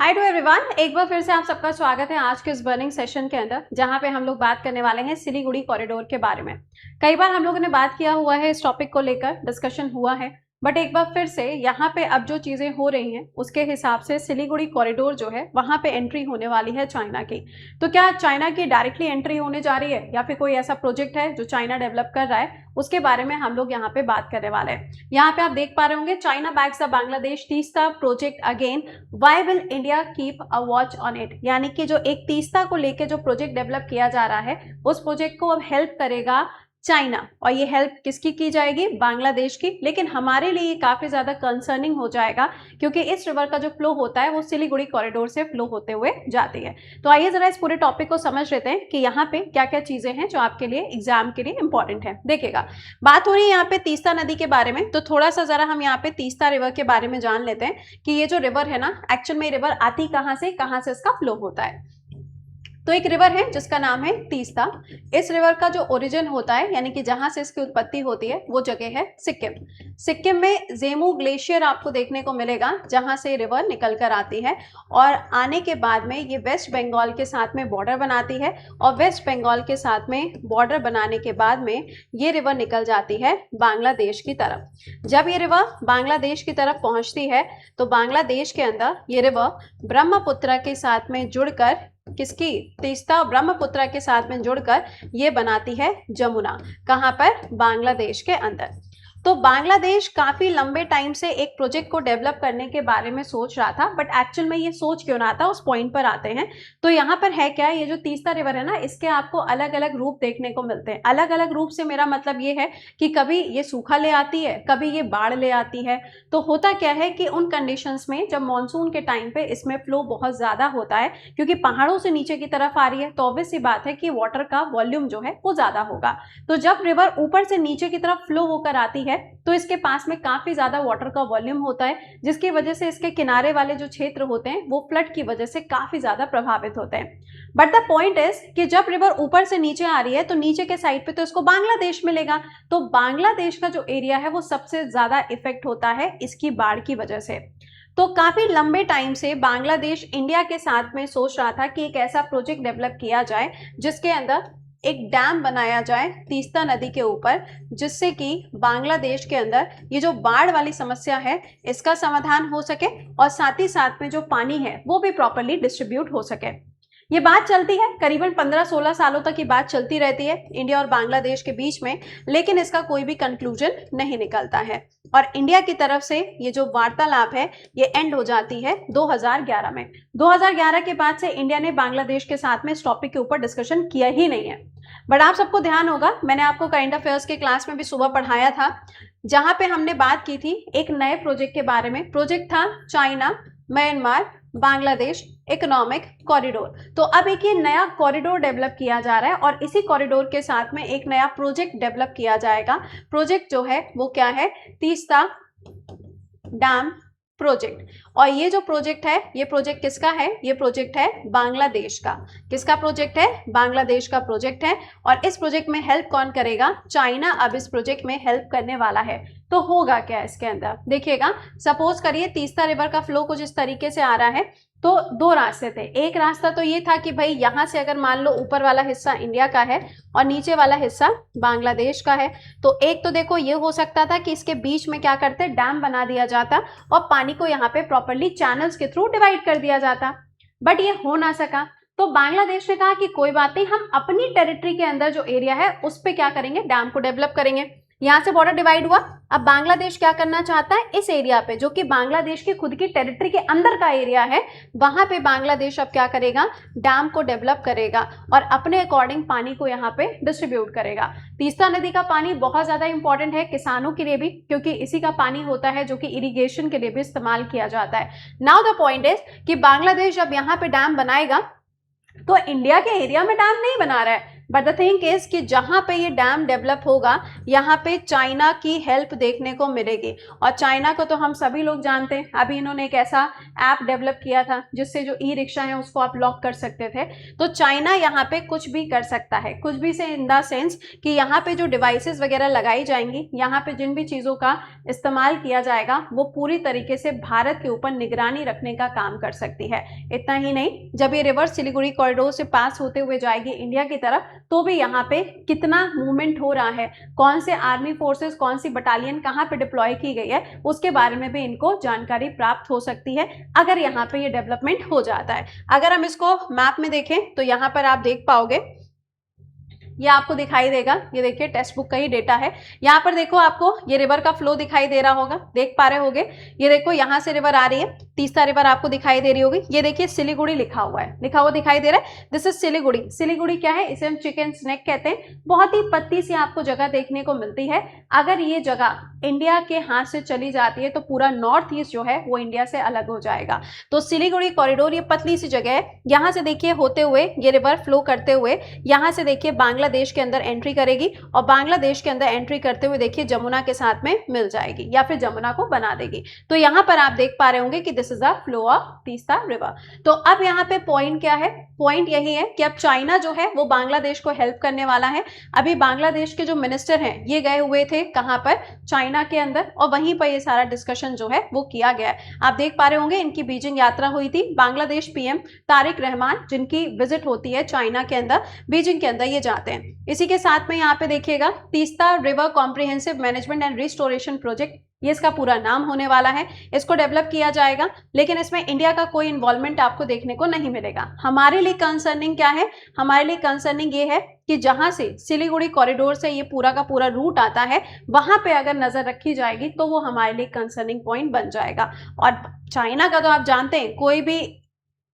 Hi to everyone, एक बार फिर से आप सबका स्वागत है आज के इस बर्निंग सेशन के अंदर, जहां पे हम लोग बात करने वाले हैं सिलीगुड़ी कॉरिडोर के बारे में। कई बार हम लोगों ने बात किया हुआ है, इस टॉपिक को लेकर डिस्कशन हुआ है, बट एक बार फिर से यहाँ पे अब जो चीज़ें हो रही हैं उसके हिसाब से सिलीगुड़ी कॉरिडोर जो है वहाँ पे एंट्री होने वाली है चाइना की। तो क्या चाइना की डायरेक्टली एंट्री होने जा रही है या फिर कोई ऐसा प्रोजेक्ट है जो चाइना डेवलप कर रहा है, उसके बारे में हम लोग यहाँ पे बात करने वाले हैं। यहाँ पे आप देख पा रहे होंगे, China backs the Bangladesh Teesta project again, why will India keep a watch on it. यानी कि जो एक तीस्ता को लेके जो प्रोजेक्ट डेवलप किया जा रहा है उस प्रोजेक्ट को अब हेल्प करेगा चाइना, और ये हेल्प किसकी की जाएगी? बांग्लादेश की। लेकिन हमारे लिए काफी ज्यादा कंसर्निंग हो जाएगा क्योंकि इस रिवर का जो फ्लो होता है वो सिलीगुड़ी कॉरिडोर से फ्लो होते हुए जाती है। तो आइए जरा इस पूरे टॉपिक को समझ लेते हैं कि यहाँ पे क्या क्या चीजें हैं जो आपके लिए एग्जाम के लिए इंपॉर्टेंट है। देखिएगा, बात हो रही है यहाँ पे तीस्ता नदी के बारे में, तो थोड़ा सा जरा हम यहाँ पे तीस्ता रिवर के बारे में जान लेते हैं कि ये जो रिवर है ना, एक्चुअल में रिवर आती कहाँ से इसका फ्लो होता है। तो एक रिवर है जिसका नाम है तीस्ता। इस रिवर का जो ओरिजिन होता है, यानी कि जहां से इसकी उत्पत्ति होती है, वो जगह है सिक्किम। सिक्किम में जेमू ग्लेशियर आपको देखने को मिलेगा जहां से रिवर निकल कर आती है, और आने के बाद में ये वेस्ट बंगाल के साथ में बॉर्डर बनाती है, और वेस्ट बंगाल के साथ में बॉर्डर बनाने के बाद में ये रिवर निकल जाती है बांग्लादेश की तरफ। जब ये रिवर बांग्लादेश की तरफ पहुंचती है तो बांग्लादेश के अंदर ये रिवर ब्रह्मपुत्र के साथ में जुड़कर, किसकी? तीस्ता ब्रह्मपुत्र के साथ में जुड़कर ये बनाती है जमुना। कहां पर? बांग्लादेश के अंदर। तो बांग्लादेश काफी लंबे टाइम से एक प्रोजेक्ट को डेवलप करने के बारे में सोच रहा था, बट एक्चुअल में ये सोच क्यों ना था, उस पॉइंट पर आते हैं। तो यहाँ पर है क्या, ये जो तीस्ता रिवर है ना, इसके आपको अलग अलग रूप देखने को मिलते हैं। अलग अलग रूप से मेरा मतलब ये है कि कभी ये सूखा ले आती है, कभी ये बाढ़ ले आती है। तो होता क्या है कि उन कंडीशंस में जब मानसून के टाइम पे इसमें फ्लो बहुत ज्यादा होता है, क्योंकि पहाड़ों से नीचे की तरफ आ रही है, तो ऑब्वियस सी बात है कि वाटर का वॉल्यूम जो है वो ज्यादा होगा। तो जब रिवर ऊपर से नीचे की तरफ फ्लो होकर आती है तो इसके पास में काफी ज्यादा वाटर का वॉल्यूम होता है, जिसकी वजह से इसके किनारे वाले जो क्षेत्र होते हैं वो फ्लड की वजह से काफी ज्यादा प्रभावित होते हैं। बट द पॉइंट इज कि जब रिवर ऊपर से नीचे आ रही है तो नीचे के साइड पे तो इसको बांग्लादेश मिलेगा, तो बांग्लादेश का जो एरिया है वो सबसे ज्यादा इफेक्ट होता है इसकी बाढ़ की वजह से। तो काफी लंबे टाइम से बांग्लादेश इंडिया के साथ में सोच रहा था कि एक ऐसा प्रोजेक्ट डेवलप किया जाए जिसके अंदर एक डैम बनाया जाए तीस्ता नदी के ऊपर, जिससे कि बांग्लादेश के अंदर ये जो बाढ़ वाली समस्या है इसका समाधान हो सके, और साथ ही साथ में जो पानी है वो भी प्रॉपर्ली डिस्ट्रीब्यूट हो सके। ये बात चलती है करीबन 15-16 सालों तक, ये बात चलती रहती है इंडिया और बांग्लादेश के बीच में, लेकिन इसका कोई भी कंक्लूजन नहीं निकलता है। और इंडिया की तरफ से ये जो वार्तालाप है ये एंड हो जाती है 2011 में। 2011 के बाद से इंडिया ने बांग्लादेश के साथ में इस टॉपिक के ऊपर डिस्कशन किया ही नहीं है। बट आप सबको ध्यान होगा, मैंने आपको करंट अफेयर्स के क्लास में भी सुबह पढ़ाया था, जहां पे हमने बात की थी एक नए प्रोजेक्ट के बारे में। प्रोजेक्ट था China Myanmar Bangladesh economic corridor. तो अब एक ये नया कॉरिडोर डेवलप किया जा रहा है, और इसी कॉरिडोर के साथ में एक नया प्रोजेक्ट डेवलप किया जाएगा। प्रोजेक्ट जो है वो क्या है? Teesta dam project. और ये जो प्रोजेक्ट है, ये प्रोजेक्ट किसका है? ये प्रोजेक्ट है बांग्लादेश का। किसका प्रोजेक्ट है? बांग्लादेश का प्रोजेक्ट है। और इस प्रोजेक्ट में हेल्प कौन करेगा? चाइना अब इस प्रोजेक्ट में हेल्प करने वाला है। तो होगा क्या इसके अंदर? देखिएगा, सपोज करिए तीस्ता रिवर का फ्लो कुछ इस तरीके से आ रहा है, तो दो रास्ते थे। एक रास्ता तो ये था कि भाई यहाँ से अगर मान लो ऊपर वाला हिस्सा इंडिया का है और नीचे वाला हिस्सा बांग्लादेश का है, तो एक तो देखो ये हो सकता था कि इसके बीच में क्या करते, डैम बना दिया जाता और पानी को यहाँ पे प्रॉपर्ली चैनल्स के थ्रू डिवाइड कर दिया जाता। बट ये हो ना सका, तो बांग्लादेश ने कहा कि कोई बात नहीं, हम अपनी टेरिटरी के अंदर जो एरिया है उस पर क्या करेंगे, डैम को डेवलप करेंगे। यहाँ से बॉर्डर डिवाइड हुआ, अब बांग्लादेश क्या करना चाहता है, इस एरिया पे जो कि बांग्लादेश की खुद की टेरिटरी के अंदर का एरिया है, वहां पे बांग्लादेश अब क्या करेगा, डैम को डेवलप करेगा और अपने अकॉर्डिंग पानी को यहाँ पे डिस्ट्रीब्यूट करेगा। तीस्ता नदी का पानी बहुत ज्यादा इंपॉर्टेंट है किसानों के लिए भी, क्योंकि इसी का पानी होता है जो कि इरिगेशन के लिए भी इस्तेमाल किया जाता है। नाउ द पॉइंट इज कि बांग्लादेश जब यहाँ पे डैम बनाएगा तो इंडिया के एरिया में डैम नहीं बना रहा है, बट द थिंग इज कि जहां पे ये डैम डेवलप होगा यहाँ पे चाइना की हेल्प देखने को मिलेगी। और चाइना को तो हम सभी लोग जानते हैं, अभी इन्होंने एक ऐसा ऐप डेवलप किया था जिससे जो ई रिक्शा है उसको आप लॉक कर सकते थे। तो चाइना यहाँ पे कुछ भी कर सकता है, कुछ भी से इन द सेंस कि यहाँ पे जो डिवाइसेस वगैरह लगाई जाएंगी, यहाँ पे जिन भी चीज़ों का इस्तेमाल किया जाएगा वो पूरी तरीके से भारत के ऊपर निगरानी रखने का काम कर सकती है। इतना ही नहीं, जब ये रिवर्स सिलीगुड़ी कॉरिडोर से पास होते हुए जाएगी इंडिया की तरफ, तो भी यहाँ पे कितना मूवमेंट हो रहा है, कौन से आर्मी फोर्सेस, कौन सी बटालियन कहाँ पे डिप्लॉय की गई है, उसके बारे में भी इनको जानकारी प्राप्त हो सकती है अगर यहाँ पे ये डेवलपमेंट हो जाता है। अगर हम इसको मैप में देखें तो यहाँ पर आप देख पाओगे, ये आपको दिखाई देगा, ये देखिए टेक्स्ट बुक का ही डेटा है। यहाँ पर देखो आपको ये रिवर का फ्लो दिखाई दे रहा होगा, देख पा रहे होगे। ये देखो यहाँ से रिवर आ रही है, तीस्ता रिवर आपको दिखाई दे रही होगी। ये देखिए सिलीगुड़ी लिखा हुआ है, लिखा हुआ दिखाई दे रहा है, दिस इज सिलीगुड़ी। सिलीगुड़ी क्या है, इसे हम चिकन स्नैक कहते हैं। बहुत ही पतली सी आपको जगह देखने को मिलती है। अगर ये जगह इंडिया के हाथ से चली जाती है तो पूरा नॉर्थ ईस्ट जो है वो इंडिया से अलग हो जाएगा। तो सिलीगुड़ी कॉरिडोर ये पतली सी जगह है, यहाँ से देखिए होते हुए ये रिवर फ्लो करते हुए यहाँ से देखिए बांग्लादेश के अंदर एंट्री करेगी और बांग्लादेश के अंदर एंट्री करते हुए देखिए जमुना के साथ में मिल जाएगी या फिर जमुना को बना देगी। तो यहाँ पर आप देख पा रहे होंगे कि this is the flow of Teesta river. तो अब यहाँ पे पॉइंट क्या है, पॉइंट यही है कि अब चाइना जो है वो बांग्लादेश को हेल्प करने वाला है। अभी बांग्लादेश के जो मिनिस्टर हैं ये गए हुए थे कहाँ पर, चाइना के अंदर, और वहीं पर ये सारा डिस्कशन जो है वो किया गया है। आप देख पा रहे होंगे इनकी बीजिंग यात्रा हुई थी, बांग्लादेश पीएम तारिक रहमान जिनकी विजिट होती है चाइना के अंदर, बीजिंग के अंदर ये जाते हैं। इसी के साथ में यहाँ पे देखिएगा Teesta river comprehensive management and restoration project, ये इसका पूरा नाम होने वाला है। इसको डेवलप किया जाएगा, लेकिन इसमें इंडिया का कोई इन्वॉल्वमेंट आपको देखने को नहीं मिलेगा। हमारे लिए कंसर्निंग क्या है, हमारे लिए कंसर्निंग ये है कि जहां से सिलीगुड़ी कॉरिडोर से ये पूरा का पूरा रूट आता है वहां पे अगर नजर रखी जाएगी तो वो हमारे लिए कंसर्निंग पॉइंट बन जाएगा। और चाइना का तो आप जानते हैं कोई भी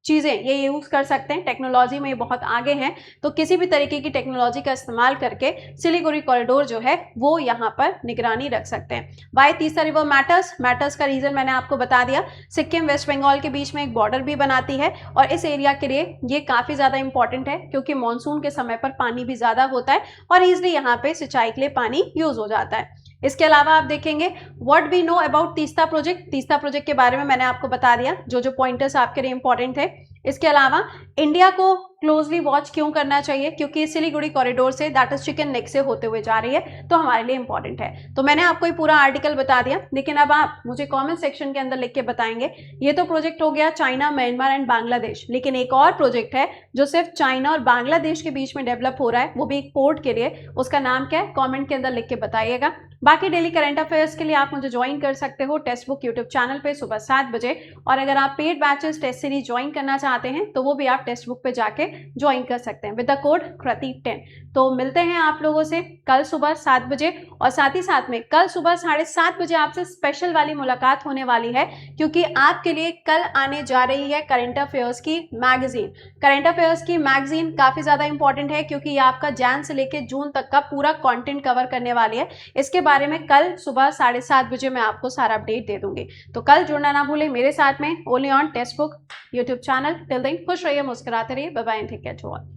चीज़ें ये यूज़ कर सकते हैं, टेक्नोलॉजी में ये बहुत आगे हैं। तो किसी भी तरीके की टेक्नोलॉजी का इस्तेमाल करके सिलीगुड़ी कॉरिडोर जो है वो यहाँ पर निगरानी रख सकते हैं। वाई तीस्ता रिवर मैटर्स का रीज़न मैंने आपको बता दिया। सिक्किम वेस्ट बंगाल के बीच में एक बॉर्डर भी बनाती है और इस एरिया के लिए ये काफ़ी ज़्यादा इंपॉर्टेंट है क्योंकि मानसून के समय पर पानी भी ज़्यादा होता है और ईजिली यहाँ पे सिंचाई के लिए पानी यूज़ हो जाता है। इसके अलावा आप देखेंगे what we know about Teesta project. Teesta project के बारे में मैंने आपको बता दिया जो जो पॉइंटर्स आपके लिए इंपॉर्टेंट थे। इसके अलावा इंडिया को क्लोजली वॉच क्यों करना चाहिए, क्योंकि Siliguri corridor say that is chicken neck से होते हुए जा रही है, तो हमारे लिए इंपॉर्टेंट है। तो मैंने आपको ये पूरा आर्टिकल बता दिया, लेकिन अब आप मुझे कमेंट सेक्शन के अंदर लिख के बताएंगे। ये तो प्रोजेक्ट हो गया चाइना, म्यांमार एंड बांग्लादेश, लेकिन एक और प्रोजेक्ट है जो सिर्फ चाइना और बांग्लादेश के बीच में डेवलप हो रहा है, वो भी एक पोर्ट के लिए। उसका नाम क्या है, कॉमेंट के अंदर लिख के बताइएगा। बाकी डेली करंट अफेयर्स के लिए आप मुझे ज्वाइन कर सकते हो टेक्स्ट बुक यूट्यूब चैनल पे सुबह 7 बजे। और अगर आप paid batches test series join करना चाहते हैं तो वो भी आप टेक्स्ट बुक पे जाके ज्वाइन कर सकते हैं विद द कोड कृति10। तो मिलते हैं आप लोगों से कल सुबह 7 बजे, और साथ ही साथ में कल सुबह 7:30 बजे आपसे स्पेशल वाली मुलाकात होने वाली है, क्योंकि आपके लिए कल आने जा रही है करंट अफेयर्स की मैगजीन। करंट अफेयर्स की मैगजीन काफ़ी ज़्यादा इंपॉर्टेंट है क्योंकि ये आपका जैन से लेकर जून तक का पूरा कंटेंट कवर करने वाली है। इसके बारे में कल सुबह 7:30 बजे मैं आपको सारा अपडेट दे दूंगी। तो कल जुड़ना ना भूलें मेरे साथ में, only on text book YouTube channel. Till then खुश रहिए, मुस्कुराते रहिए, bye bye and take care to all.